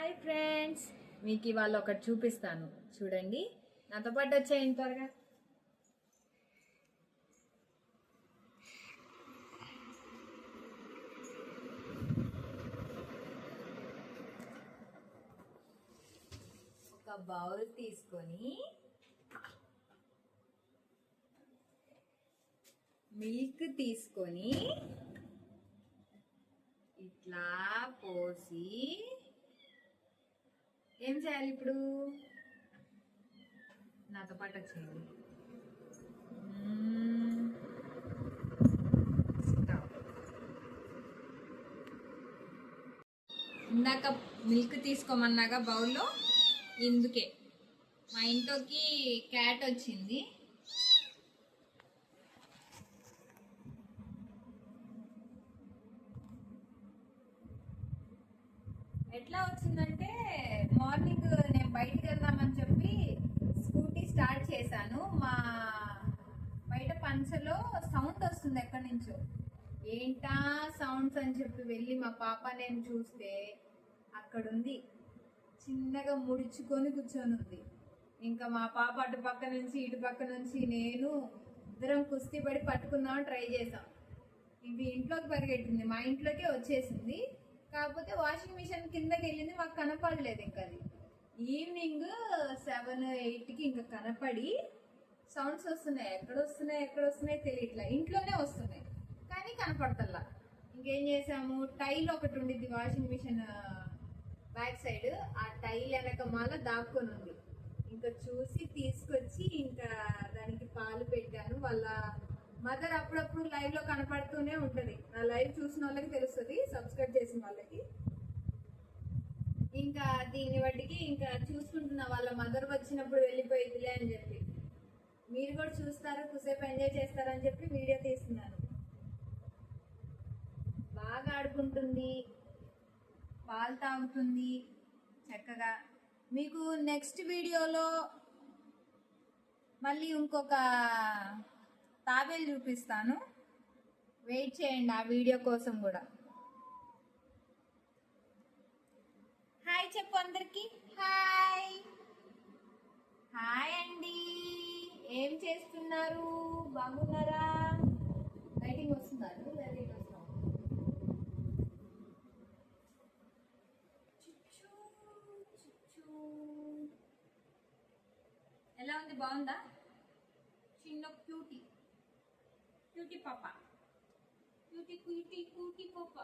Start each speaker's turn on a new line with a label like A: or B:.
A: Hi friends, మీకు ఇవాళ ఒకటి చూపిస్తాను చూడండి. నాతో పాటు వచ్చేయండి త్వరగా. ఒక బౌల్ తీసుకొని మిల్క్ తీసుకొని ఇట్లా పోసి ఏం చేయాలి ఇప్పుడు? నాతో పాటు వచ్చేయండి. ఇందాక మిల్క్ తీసుకోమన్నాగా బౌల్లో, ఇందుకే మా ఇంట్లోకి క్యాట్ వచ్చింది. ఎట్లా వచ్చిందంటే, మార్నింగ్ నేను బయటికి వెళ్దామని చెప్పి స్కూటీ స్టార్ట్ చేశాను. మా బయట పంచలో సౌండ్ వస్తుంది ఎక్కడి నుంచో. ఏంటా సౌండ్స్ అని చెప్పి వెళ్ళి మా పాప నేను చూస్తే అక్కడుంది, చిన్నగా ముడుచుకొని కూర్చొని ఉంది. ఇంకా మా పాప అటు పక్క నుంచి ఇటు పక్క నుంచి నేను ఇద్దరం కుస్తీ పడి పట్టుకుందామని ట్రై చేసాం. ఇది ఇంట్లోకి పరిగెట్టింది, మా ఇంట్లోకే వచ్చేసింది. కాకపోతే వాషింగ్ మిషన్ కిందకి వెళ్ళింది, మాకు కనపడలేదు. ఇంకా అది ఈవినింగ్ 7-8కి ఇంకా కనపడి సౌండ్స్ వస్తున్నాయి. ఎక్కడ వస్తున్నాయి తెలియట్లా, ఇంట్లోనే వస్తున్నాయి కానీ కనపడతల్లా. ఇంకేం చేసాము, టైల్ ఒకటి ఉండిద్ది వాషింగ్ మిషన్ బ్యాక్ సైడ్, ఆ టైల్ వెనక మాల దాక్కొని ఉంది. ఇంకా చూసి తీసుకొచ్చి ఇంకా దానికి పాలు పెట్టాను. వాళ్ళ మదర్ అప్పుడప్పుడు లైవ్ లో కనపడుతూనే ఉంటది. నా లైవ్ చూసిన వాళ్ళకి తెలుస్తుంది, సబ్స్క్రైబ్ చేసిన వాళ్ళకి. ఇంకా దీన్ని బట్టికి ఇంకా చూసుకుంటున్నా, వాళ్ళ మదర్ వచ్చినప్పుడు వెళ్ళిపోయిందిలే అని చెప్పి. మీరు కూడా చూస్తారు, కుసేపు ఎంజాయ్ చేస్తారని చెప్పి వీడియో తీస్తున్నాను. బాగా ఆడుకుంటుంది, పాలు తాగుతుంది చక్కగా. మీకు నెక్స్ట్ వీడియోలో మళ్ళీ ఇంకొక తాబేలు చూపిస్తాను, వెయిట్ చేయండి ఆ వీడియో కోసం కూడా. హాయ్ చెప్పు అందరికి. హాయ్ హాయ్ అండి, ఏం చేస్తున్నారు? బాగున్నారా? లైటింగ్ వస్తున్నారు. ఎలా ఉంది? బాగుందా? చిన్న క్యూటీ పాప, క్యూటీ పాప.